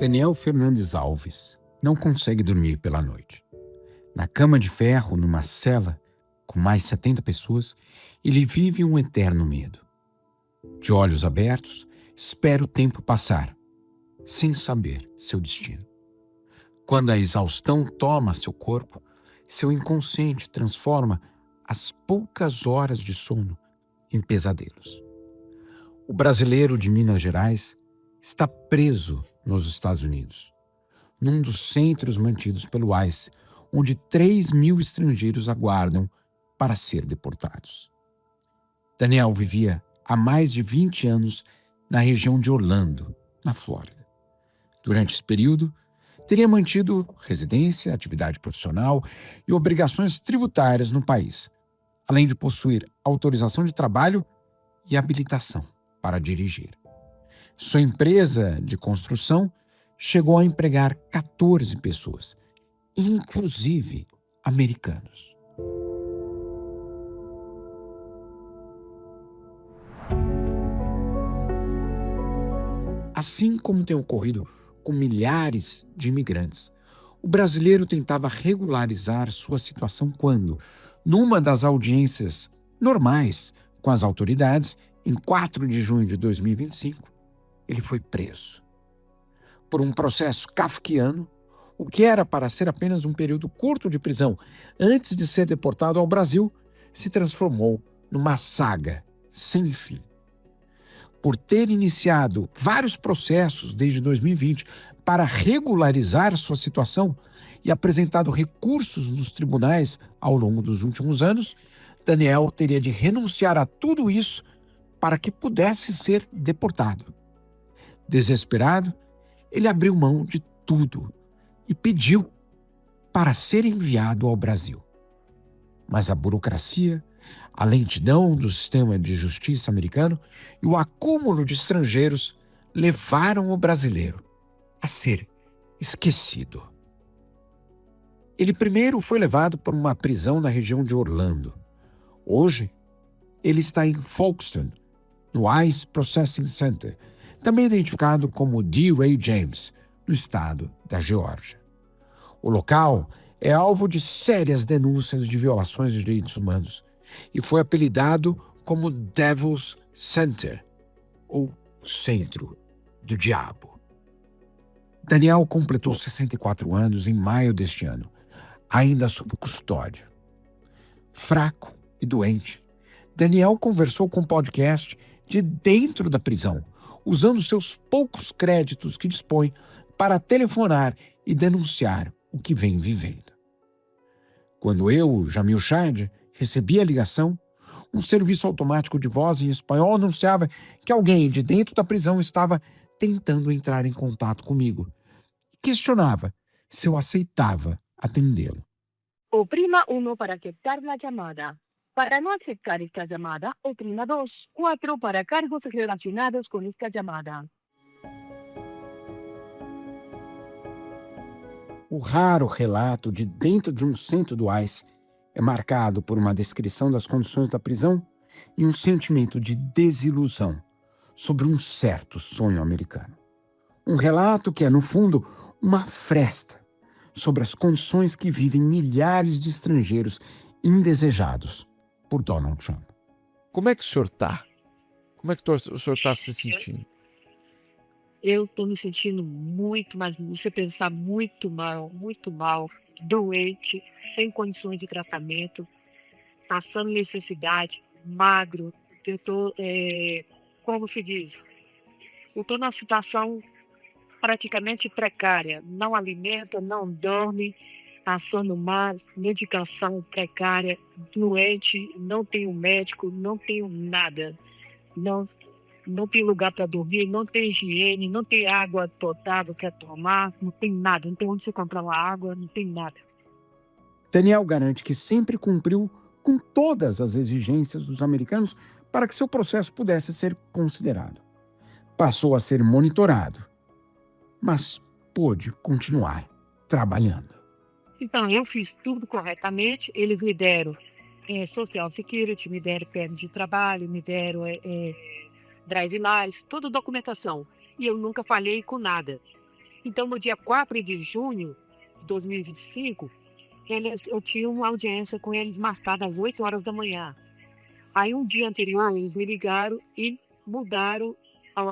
Daniel Fernandes Alves não consegue dormir pela noite. Na cama de ferro, numa cela, com mais 70 pessoas, ele vive um eterno medo. De olhos abertos, espera o tempo passar, sem saber seu destino. Quando a exaustão toma seu corpo, seu inconsciente transforma as poucas horas de sono em pesadelos. O brasileiro de Minas Gerais está preso nos Estados Unidos, num dos centros mantidos pelo ICE, onde 3.000 estrangeiros aguardam para ser deportados. Daniel vivia há mais de 20 anos na região de Orlando, na Flórida. Durante esse período, teria mantido residência, atividade profissional e obrigações tributárias no país, além de possuir autorização de trabalho e habilitação para dirigir. Sua empresa de construção chegou a empregar 14 pessoas, inclusive americanos. Assim como tem ocorrido com milhares de imigrantes, o brasileiro tentava regularizar sua situação quando, numa das audiências normais com as autoridades, em 4 de junho de 2025, ele foi preso. Por um processo kafkiano, o que era para ser apenas um período curto de prisão antes de ser deportado ao Brasil, se transformou numa saga sem fim. Por ter iniciado vários processos desde 2020 para regularizar sua situação e apresentado recursos nos tribunais ao longo dos últimos anos, Daniel teria de renunciar a tudo isso para que pudesse ser deportado. Desesperado, ele abriu mão de tudo e pediu para ser enviado ao Brasil. Mas a burocracia, a lentidão do sistema de justiça americano e o acúmulo de estrangeiros levaram o brasileiro a ser esquecido. Ele primeiro foi levado para uma prisão na região de Orlando. Hoje, ele está em Folkestone, no ICE Processing Center, também identificado como D. Ray James, no estado da Geórgia. O local é alvo de sérias denúncias de violações de direitos humanos e foi apelidado como Devil's Center, ou Centro do Diabo. Daniel completou 64 anos em maio deste ano, ainda sob custódia. Fraco e doente, Daniel conversou com o podcast de dentro da prisão, usando seus poucos créditos que dispõe para telefonar e denunciar o que vem vivendo. Quando eu, Jamil Chad, recebi a ligação, um serviço automático de voz em espanhol anunciava que alguém de dentro da prisão estava tentando entrar em contato comigo e questionava se eu aceitava atendê-lo. Oprima 1 para aceptar la llamada. Para no aceptar esta llamada, oprima 2, 4 para cargos relacionados con esta llamada. O raro relato de dentro de um centro do ICE é marcado por uma descrição das condições da prisão e um sentimento de desilusão sobre um certo sonho americano. Um relato que é, no fundo, uma fresta sobre as condições que vivem milhares de estrangeiros indesejados por Donald Trump. Como é que o senhor está? Como é que o senhor está se sentindo? Eu tô me sentindo muito, mas você pensar muito mal, doente, sem condições de tratamento, passando necessidade, magro. Eu tô, como se diz, eu tô numa situação praticamente precária. Não alimenta, não dorme, passando mal, medicação precária, doente, não tenho médico, não tenho nada. Não tem lugar para dormir, não tem higiene, não tem água potável para tomar, não tem nada, não tem onde você comprar uma água, não tem nada. Daniel garante que sempre cumpriu com todas as exigências dos americanos para que seu processo pudesse ser considerado. Passou a ser monitorado, mas pôde continuar trabalhando. Então, eu fiz tudo corretamente, eles me deram Social Security, me deram pernas de trabalho, me deram Drive License, toda documentação. E eu nunca falhei com nada. Então, no dia 4 de junho de 2025, eu tinha uma audiência com eles marcada às 8 horas da manhã. Aí, um dia anterior, eles me ligaram e mudaram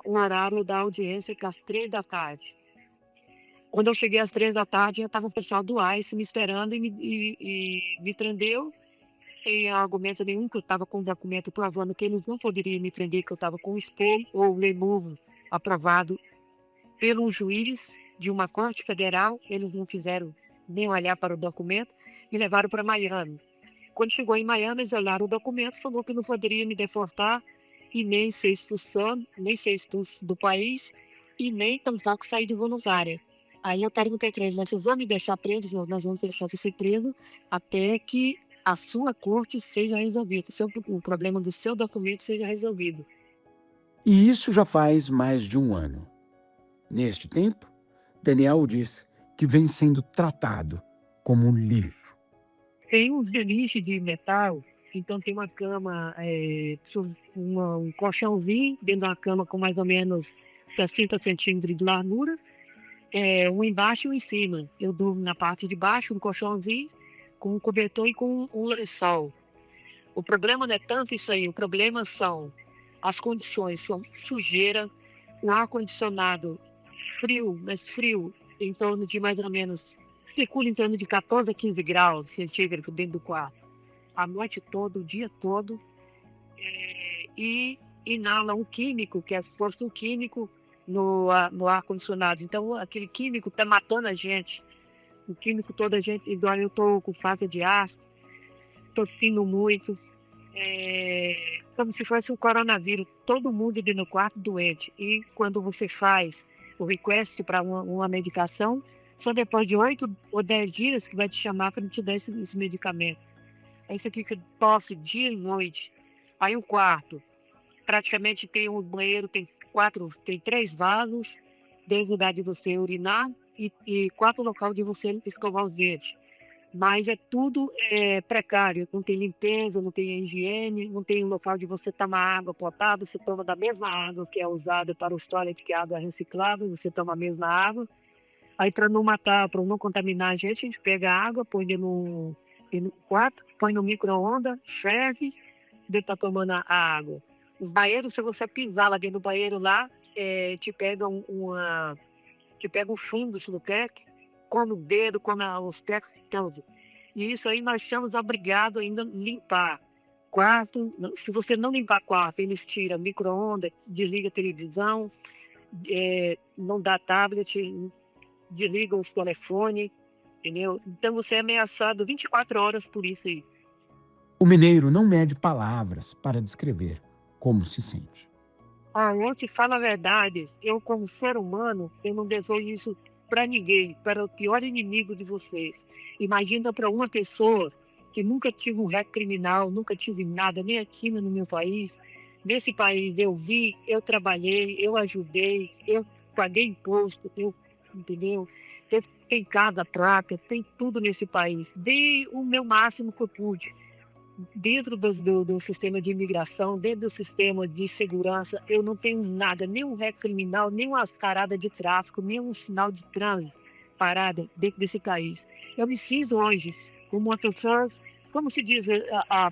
o horário da audiência para as 3 da tarde. Quando eu cheguei às 3 da tarde, já estava o pessoal do ICE me esperando e me prendeu. Sem argumento nenhum, que eu estava com o documento provando que eles não poderiam me prender, que eu estava com o expor ou o remove aprovado pelo juiz de uma corte federal. Eles não fizeram nem olhar para o documento e levaram para Miami. Quando chegou em Miami, eles olharam o documento, falou que não poderia me deportar e nem ser expulsado, nem ser expulso do país e nem tampouco sair de voluntária. Aí eu perguntei para eles, mas eu vou me deixar preso, nós vamos deixar você preso até que a sua corte seja resolvida, o problema do seu documento seja resolvido. E isso já faz mais de um ano. Neste tempo, Daniel diz que vem sendo tratado como um lixo. Tem um beliche de metal, então tem uma cama, um colchãozinho dentro da cama com mais ou menos 60 centímetros de largura, um embaixo e um em cima. Eu durmo na parte de baixo, um colchãozinho, com um cobertor e com um lençol. O problema não é tanto isso aí, o problema são as condições, são sujeira, o ar-condicionado frio, mas frio, em torno de mais ou menos, circula em torno de 14 a 15 graus centígrados dentro do quarto. A noite toda, o dia todo, e inala um químico, que é exposto um químico no ar-condicionado. Então, aquele químico está matando a gente. O químico toda a gente, igual eu estou com falta de ar, tossindo muito, como se fosse um coronavírus, todo mundo dentro do quarto doente. E quando você faz o request para uma medicação, só depois de 8 ou 10 dias que vai te chamar para te dar esse medicamento. Aí você fica tosse dia e noite. Aí o quarto, praticamente tem um banheiro, tem 3 vasos, desde o lugar de você urinar e 4 locais de você escovar os dentes. Mas é tudo precário, não tem limpeza, não tem higiene, não tem um local de você tomar água potável, você toma da mesma água que é usada para os toilet, que é água reciclável, você toma a mesma água. Aí para não matar, para não contaminar a gente pega a água, põe dentro no quarto, põe no micro-ondas, ferve, dentro tá tomando a água. Os banheiros, se você pisar lá dentro do banheiro lá, te pega um fungo no teto, come o dedo, come os tecos, tudo. E isso aí nós estamos obrigados ainda a limpar. Quarto, se você não limpar quarto, eles tiram micro-ondas, desliga a televisão, não dá tablet, desliga os telefones, entendeu? Então você é ameaçado 24 horas por isso aí. O mineiro não mede palavras para descrever como se sente. Eu te falo a verdade, eu como ser humano, eu não desejo isso para ninguém, para o pior inimigo de vocês. Imagina para uma pessoa que nunca tive um réu criminal, nunca tive nada, nem aqui no meu país. Nesse país eu vi, eu trabalhei, eu ajudei, eu paguei imposto, entendeu? Tem casa, placa, tem tudo nesse país. Dei o meu máximo que eu pude. Dentro do sistema de imigração, dentro do sistema de segurança, eu não tenho nada, nem um réu criminal, nem uma mascarada de tráfico, nem um sinal de trânsito parada dentro desse país. Eu me sinto hoje como uma pessoa, como se diz a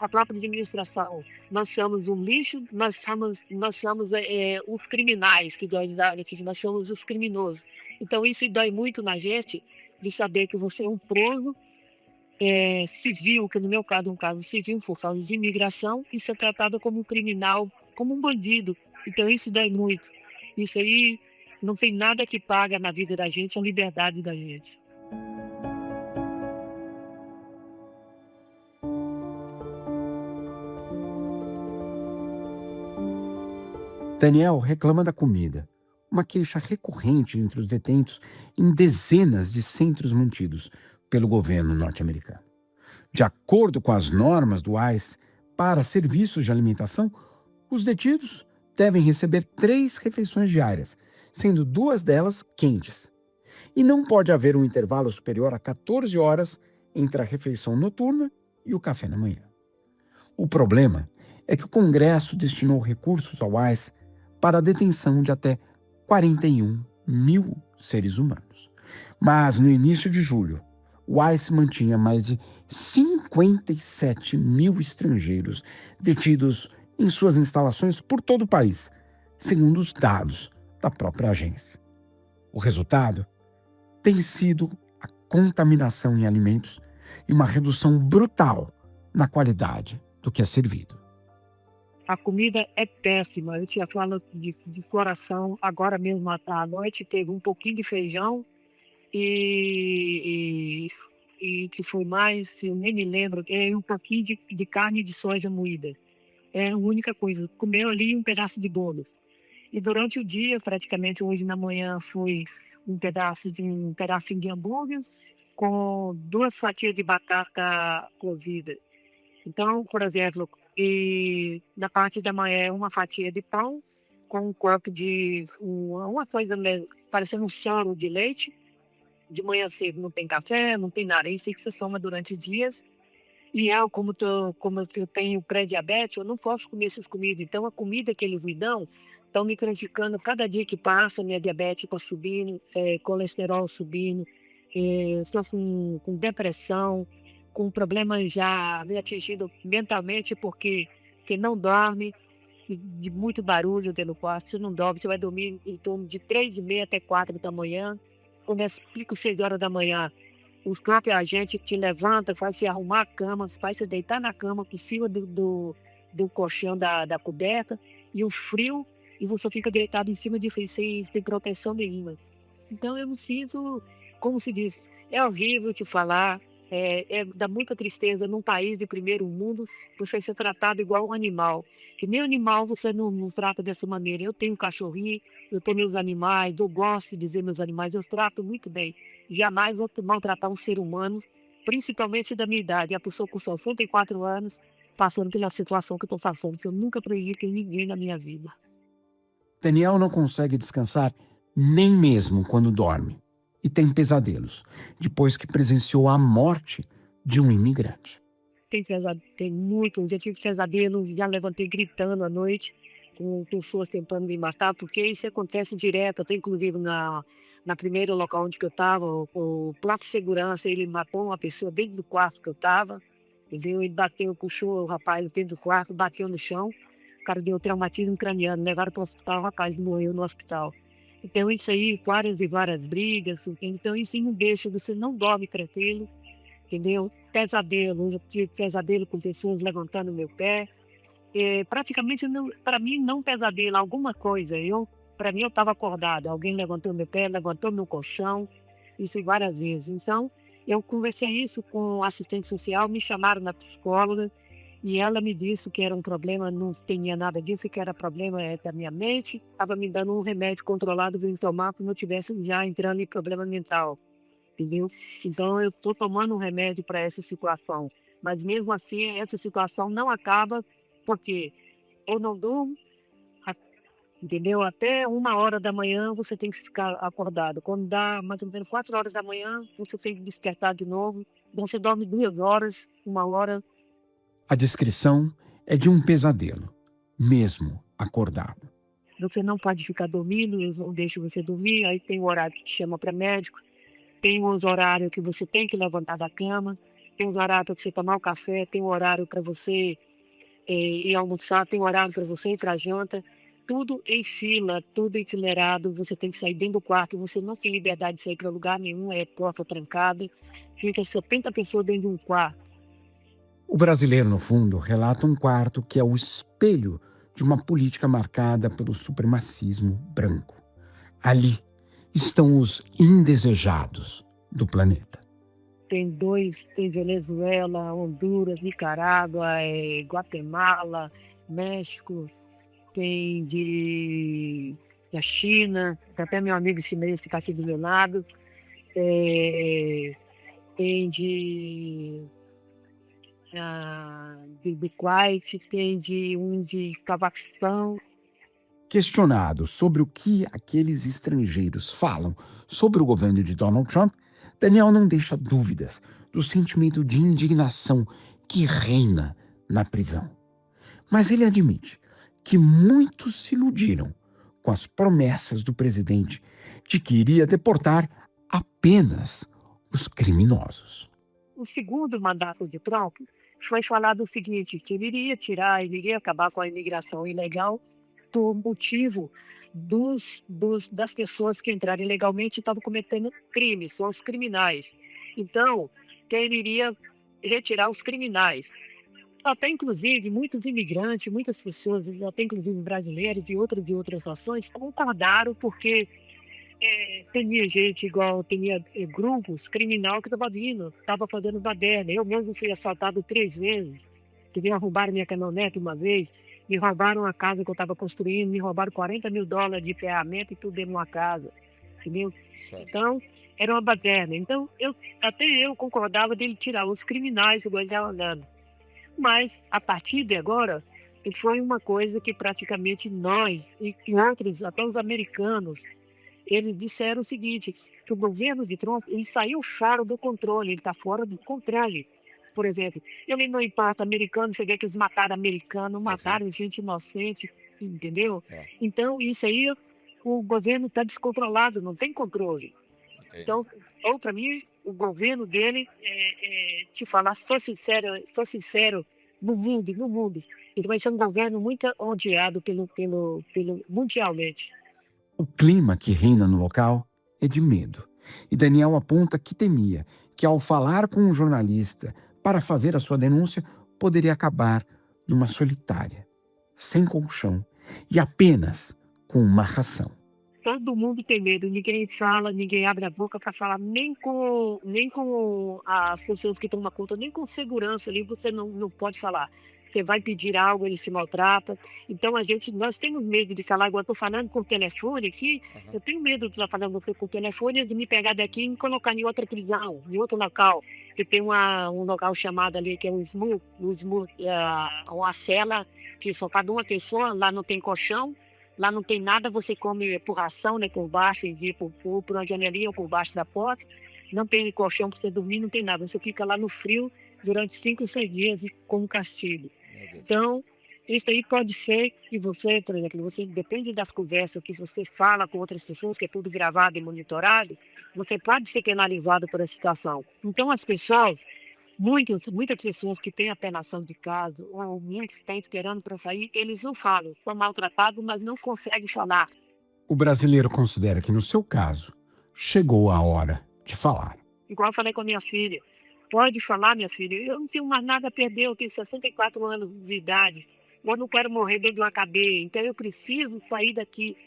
própria administração, nós somos um lixo, nós somos os criminais, nós somos os criminosos. Então isso dói muito na gente, de saber que você é um preso, civil, que no meu caso é um caso civil, por causa de imigração, e ser tratado como um criminal, como um bandido. Então isso dói muito. Isso aí não tem nada que paga na vida da gente a liberdade da gente. Daniel reclama da comida, uma queixa recorrente entre os detentos em dezenas de centros mantidos pelo governo norte-americano. De acordo com as normas do ICE para serviços de alimentação, os detidos devem receber 3 refeições diárias, sendo 2 delas quentes. E não pode haver um intervalo superior a 14 horas entre a refeição noturna e o café da manhã. O problema é que o Congresso destinou recursos ao ICE para a detenção de até 41 mil seres humanos. Mas no início de julho, o ICE mantinha mais de 57 mil estrangeiros detidos em suas instalações por todo o país, segundo os dados da própria agência. O resultado tem sido a contaminação em alimentos e uma redução brutal na qualidade do que é servido. A comida é péssima. Eu tinha falado de coração. Agora mesmo à noite teve um pouquinho de feijão e que foi mais, eu nem me lembro, é um pouquinho de carne de soja moída. É a única coisa. Comeu ali um pedaço de bolo. E durante o dia, praticamente hoje na manhã, foi um pedacinho de hambúrguer com 2 fatias de batata cozida. Então, por exemplo, e na parte da manhã, uma fatia de pão com um copo de uma coisa parecendo um choro de leite. De manhã cedo não tem café, não tem nada. Isso aí que você soma durante os dias. E eu, como eu tenho pré-diabetes, eu não posso comer essas comidas. Então, a comida que eles me dão estão me prejudicando. Cada dia que passa, minha diabetes está subindo, colesterol subindo, estou com depressão, com problemas já me atingindo mentalmente, porque não dorme, e de muito barulho dentro do quarto. Você não dorme, você vai dormir em torno de 3h30 até 4 da manhã. Começa, explica 6 horas da manhã. Os próprios agentes te levanta, faz você arrumar a cama, faz você deitar na cama por cima do colchão da coberta, e o frio, e você fica deitado em cima de frio sem proteção nenhuma. Então eu me sinto, como se diz, é horrível te falar, dá muita tristeza num país de primeiro mundo você ser tratado igual um animal. E nem animal você não trata dessa maneira. Eu tenho um cachorrinho, eu tenho meus animais, eu gosto de dizer meus animais, eu trato muito bem. Jamais vou maltratar um ser humano, principalmente da minha idade. A pessoa com 64 anos, passando pela situação que eu estou passando, que eu nunca prejudiquei ninguém na minha vida. Daniel não consegue descansar nem mesmo quando dorme e tem pesadelos, depois que presenciou a morte de um imigrante. Tem muito, já tive pesadelo, já levantei gritando à noite, com pessoas tentando me matar, porque isso acontece direto, até inclusive na primeira local onde eu estava, o placo de segurança, ele matou uma pessoa dentro do quarto que eu estava, entendeu? Ele bateu, puxou o rapaz dentro do quarto, bateu no chão, o cara deu traumatismo craniano, levaram para o hospital, o rapaz morreu no hospital. Então isso aí, várias e várias brigas, então isso não deixa, você não dorme tranquilo, entendeu? Pesadelo, eu tive pesadelo com pessoas levantando meu pé. Praticamente, para mim, não pesadelo, alguma coisa. Para mim, eu estava acordado. Alguém levantou meu pé, levantou meu colchão, isso várias vezes. Então, eu conversei isso com o assistente social, me chamaram na psicóloga, e ela me disse que era um problema, não tinha nada disso, que era problema da minha mente. Estava me dando um remédio controlado para eu tomar, para eu não estivesse já entrando em problema mental. Entendeu? Então, eu estou tomando um remédio para essa situação. Mas, mesmo assim, essa situação não acaba, porque eu não durmo, a- entendeu? Até 1 hora da manhã você tem que ficar acordado. Quando dá mais ou menos 4 horas da manhã, você tem que despertar de novo. Então, você dorme 2 horas, 1 hora. A descrição é de um pesadelo, mesmo acordado. Você não pode ficar dormindo, eles não deixam você dormir. Aí tem o horário que te chama para médico. Tem os horários que você tem que levantar da cama. Tem os horários para você tomar o café. Tem o horário para você ir almoçar. Tem o horário para você ir para a janta. Tudo em fila, tudo itinerado. Você tem que sair dentro do quarto. Você não tem liberdade de sair para lugar nenhum. É porta trancada. Fica 70 pessoas dentro de um quarto. O brasileiro, no fundo, relata um quarto que é o espelho de uma política marcada pelo supremacismo branco. Ali estão os indesejados do planeta. Tem Venezuela, Honduras, Nicarágua, Guatemala, México, tem da China, tem até meu amigo chinês que está aqui do meu lado, tem de Kuwait, tem de Cazaquistão. Questionado sobre o que aqueles estrangeiros falam sobre o governo de Donald Trump, Daniel não deixa dúvidas do sentimento de indignação que reina na prisão. Mas ele admite que muitos se iludiram com as promessas do presidente de que iria deportar apenas os criminosos. O segundo mandato de Trump foi falado o seguinte, que ele iria acabar com a imigração ilegal do motivo das pessoas que entraram ilegalmente e estavam cometendo crimes, são os criminais. Então, que ele iria retirar os criminais. Até, inclusive, muitos imigrantes, muitas pessoas, até inclusive brasileiros e outras nações, concordaram porque tinha gente igual, tinha grupos criminal que estava vindo, estava fazendo baderna. Eu mesmo fui assaltado 3 vezes, que vinham roubar minha caminhonete uma vez, me roubaram a casa que eu estava construindo, me roubaram $40 mil de ferramenta e tudo dentro de uma casa, entendeu? Certo. Então, era uma baderna. Então, até eu concordava dele tirar os criminais igual ele estava andando. Mas, a partir de agora, foi uma coisa que praticamente nós e outros, até os americanos, eles disseram o seguinte, que o governo de Trump, ele saiu fora do controle, ele está fora do controle. Por exemplo, ele não importa americano, você vê que eles mataram americano, mataram gente inocente, entendeu? É. Então, isso aí, o governo está descontrolado, não tem controle. Entendi. Então, para mim, o governo dele, te falar, sou sincero, no mundo, ele vai ser um governo muito odiado mundialmente. O clima que reina no local é de medo. E Daniel aponta que temia que, ao falar com um jornalista para fazer a sua denúncia, poderia acabar numa solitária, sem colchão e apenas com uma ração. Todo mundo tem medo, ninguém fala, ninguém abre a boca para falar, nem com as pessoas que tomam conta, nem com segurança ali, você não pode falar. Você vai pedir algo, eles te maltratam. Então nós temos medo de falar, igual eu estou falando por telefone aqui, eu tenho medo de estar falando por telefone, de me pegar daqui e me colocar em outra prisão, em outro local. Que tem um local chamado ali, que é uma cela que só cabe uma pessoa, lá não tem colchão. Lá não tem nada, você come por ração, né, por baixo, e por uma janelinha ou por baixo da porta. Não tem colchão para você dormir, não tem nada. Você fica lá no frio durante 5 ou 6 dias como castigo. Então, isso aí pode ser que você, por exemplo, você depende das conversas que você fala com outras pessoas, que é tudo gravado e monitorado, você pode ser penalizado por essa situação. Então, as pessoas, muitas pessoas que têm apenação de caso, ou muitos têm esperando para sair, eles não falam. São maltratados, mas não conseguem falar. O brasileiro considera que, no seu caso, chegou a hora de falar. Igual eu falei com a minha filha. Pode falar, minha filha. Eu não tenho mais nada a perder. Eu tenho 64 anos de idade. Eu não quero morrer dentro de uma cadeia. Então eu preciso sair daqui.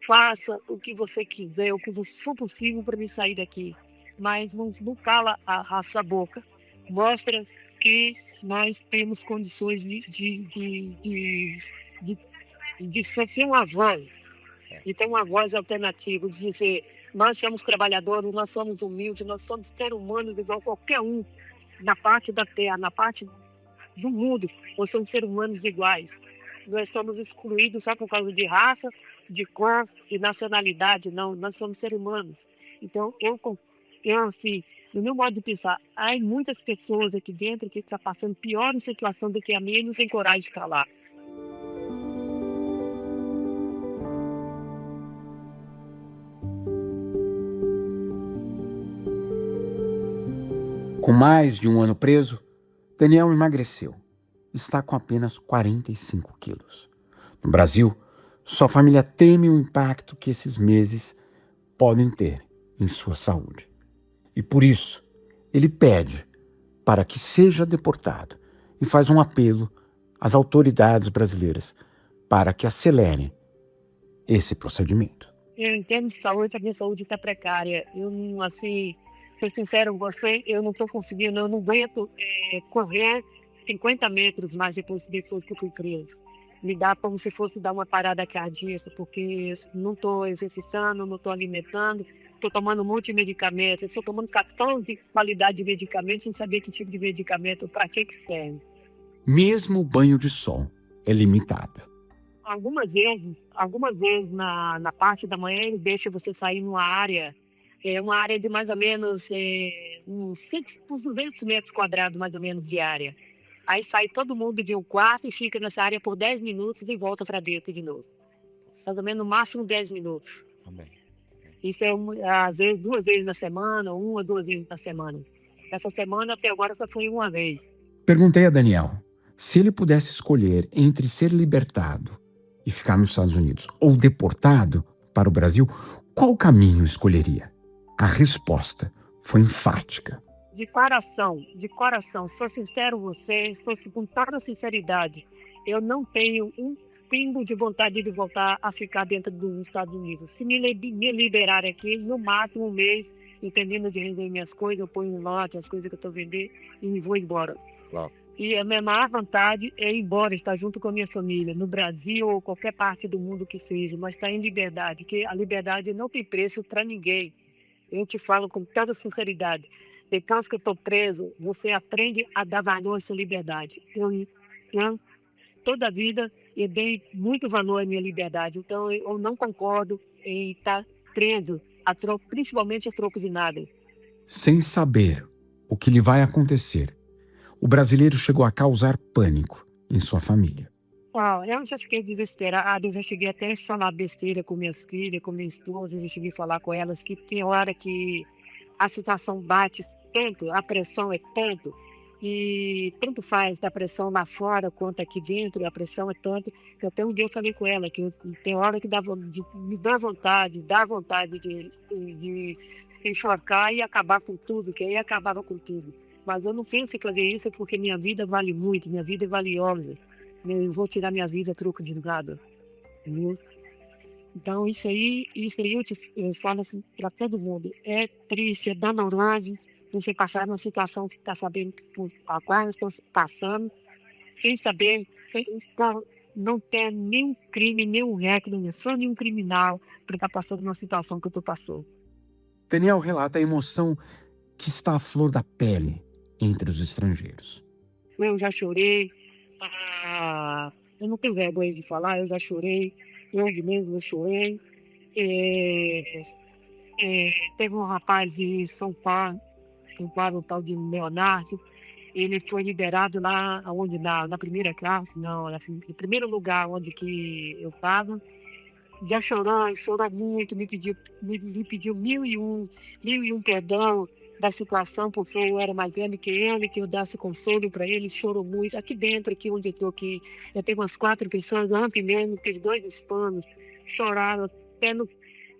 Faça o que você quiser, o que for possível para me sair daqui. Mas não cala a sua boca. Mostra que nós temos condições de ser uma voz. E ter uma voz alternativa, de dizer, nós somos trabalhadores, nós somos humildes, nós somos seres humanos igual a qualquer um, na parte da terra, na parte do mundo, nós somos seres humanos iguais. Nós estamos excluídos só por causa de raça, de cor e nacionalidade, não, nós somos seres humanos. Então, eu assim, no meu modo de pensar, há muitas pessoas aqui dentro que estão passando pior situação do que a minha e não tem coragem de falar. Com mais de um ano preso, Daniel emagreceu. Está com apenas 45 quilos. No Brasil, sua família teme o impacto que esses meses podem ter em sua saúde. E por isso, ele pede para que seja deportado e faz um apelo às autoridades brasileiras para que acelerem esse procedimento. Eu entendo de saúde, a minha saúde está precária. Eu não, assim, sou sincero com você, eu não estou conseguindo, eu não aguento correr 50 metros mais depois que eu fui preso. Me dá como se fosse dar uma parada cardíaca, porque não estou exercitando, não estou alimentando, estou tomando um monte de medicamento, estou tomando cartão de qualidade de medicamento sem saber que tipo de medicamento, para que serve. Mesmo o banho de sol é limitado. Algumas vezes na parte da manhã ele deixa você sair numa área, uma área de mais ou menos uns 200 metros quadrados mais ou menos de área. Aí sai todo mundo de um quarto e fica nessa área por 10 minutos e volta para dentro de novo. Mais ou menos no máximo 10 minutos. Também. Isso é às vezes 2 vezes na semana, 1 ou 2 vezes na semana. Essa semana até agora só foi uma vez. Perguntei a Daniel se ele pudesse escolher entre ser libertado e ficar nos Estados Unidos ou deportado para o Brasil, qual caminho escolheria? A resposta foi enfática. De coração, sou sincero com você, com toda sinceridade, eu não tenho um pingo de vontade de voltar a ficar dentro dos Estados Unidos. Se me liberar aqui, no máximo um mês, entendendo de vender minhas coisas, eu ponho um lote, as coisas que eu estou vendendo e vou embora. Claro. E a minha maior vontade é ir embora, estar junto com a minha família, no Brasil ou qualquer parte do mundo que seja, mas estar em liberdade, porque a liberdade não tem preço para ninguém. Eu te falo com toda sinceridade. Depois que eu estou preso, você aprende a dar valor a essa liberdade. Eu toda a vida eu dei muito valor à minha liberdade, então eu não concordo em estar preso, principalmente a troco de nada. Sem saber o que lhe vai acontecer, o brasileiro chegou a causar pânico em sua família. Eu já fiquei desesperada, eu já cheguei até a falar besteira com minhas filhas, com minha esposa, eu já cheguei a falar com elas que tem hora que a situação bate tanto, a pressão é tanto, e tanto faz da pressão lá fora quanto aqui dentro, a pressão é tanto, que até um dia eu falei com ela, que tem hora que me dá vontade de enxergar e acabar com tudo, que aí acabava com tudo. Mas eu não penso em fazer isso porque minha vida vale muito, minha vida é valiosa. Eu vou tirar minha vida a troco de nada. Entendeu? Então, isso aí eu falo assim para todo mundo. É triste, é danoso você passar numa situação que está sabendo a qual eu estou passando, sem saber, não ter nenhum crime, nenhum recorde, nem só nenhum criminal para estar passando numa situação que eu estou passando. Daniel relata a emoção que está à flor da pele entre os estrangeiros. Eu já chorei, eu não tenho vergonha de falar, eu já chorei, eu mesmo chorei. Teve um rapaz de São Paulo, um tal de Leonardo, ele foi liberado lá onde, na primeira classe, não, no primeiro lugar onde que eu estava. Já chorou muito, me pediu mil e um perdão da situação, porque eu era mais velho que ele, que eu desse consolo para ele, chorou muito. Aqui dentro, aqui onde eu estou, aqui, já tem umas 4 pessoas, ontem mesmo, teve 2 hispanos, choraram,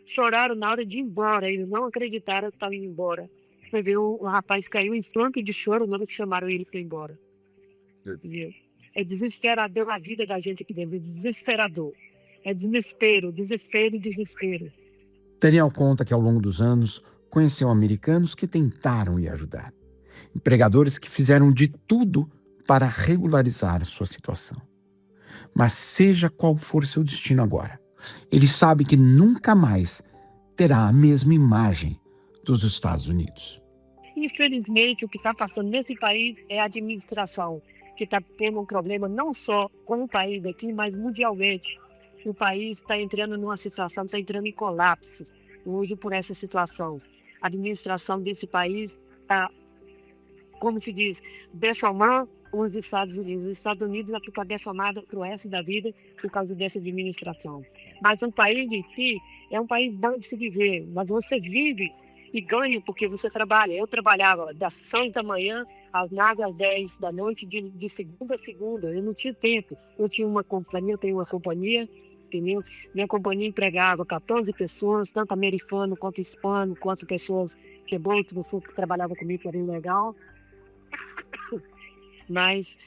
choraram na hora de ir embora, eles não acreditaram que estava indo embora. Você vê, o rapaz caiu em flanco de choro na hora que chamaram ele para ir embora. Entendeu? É desesperador a vida da gente aqui dentro, é desesperador. É desespero. Daniel conta que ao longo dos anos conheceu americanos que tentaram lhe ajudar. Empregadores que fizeram de tudo para regularizar sua situação. Mas seja qual for seu destino agora, ele sabe que nunca mais terá a mesma imagem dos Estados Unidos. Infelizmente, o que está passando nesse país é a administração, que está tendo um problema não só com o país aqui, mas mundialmente. O país está entrando numa situação, está entrando em colapso hoje por essa situação. A administração desse país está, como se diz, deixando os Estados Unidos. Os Estados Unidos vai ficar deixando para o resto da vida por causa dessa administração. Mas um país de si é um país bom de se viver, mas você vive e ganha porque você trabalha. Eu trabalhava das 6 da manhã às 9 às 10 da noite, de segunda a segunda. Eu não tinha tempo. Eu tinha uma companhia, eu tenho uma companhia, entendeu? Minha companhia empregava 14 pessoas, tanto americano quanto hispano, quanto pessoas que trabalhavam comigo, que era legal. Mas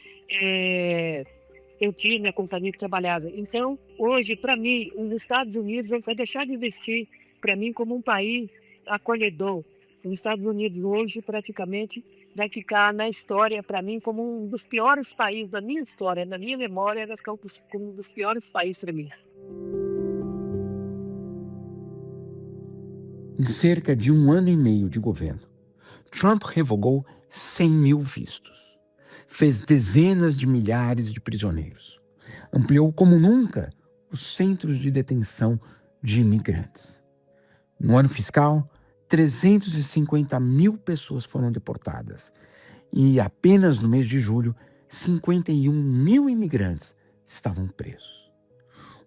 eu tinha minha companhia que trabalhava. Então, hoje, para mim, os Estados Unidos vai deixar de investir para mim como um país acolhedor. Os Estados Unidos hoje, praticamente, vai ficar na história, para mim, como um dos piores países da minha história, na minha memória, vai ficar como um dos piores países para mim. Em cerca de 1 ano e meio de governo, Trump revogou 100 mil vistos, fez dezenas de milhares de prisioneiros, ampliou como nunca os centros de detenção de imigrantes. No ano fiscal, 350 mil pessoas foram deportadas e apenas no mês de julho, 51 mil imigrantes estavam presos.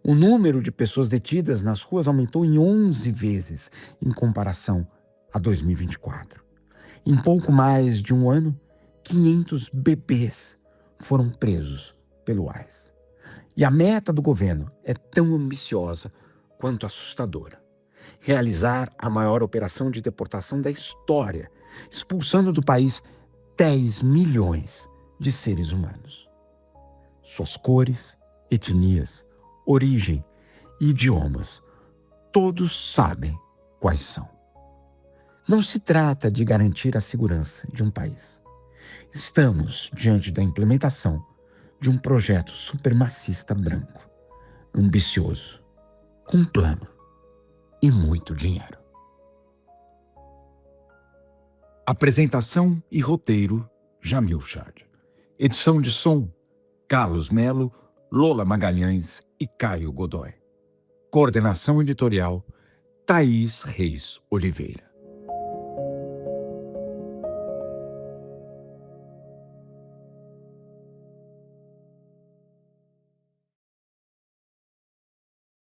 O número de pessoas detidas nas ruas aumentou em 11 vezes em comparação a 2024. Em pouco mais de um ano, 500 bebês foram presos pelo ICE. E a meta do governo é tão ambiciosa quanto assustadora: realizar a maior operação de deportação da história, expulsando do país 10 milhões de seres humanos. Suas cores, etnias, origem e idiomas, todos sabem quais são. Não se trata de garantir a segurança de um país. Estamos diante da implementação de um projeto supremacista branco, ambicioso, com plano e muito dinheiro. Apresentação e roteiro: Jamil Chad. Edição de som: Carlos Melo, Lola Magalhães e Caio Godoy. Coordenação editorial: Thaís Reis Oliveira.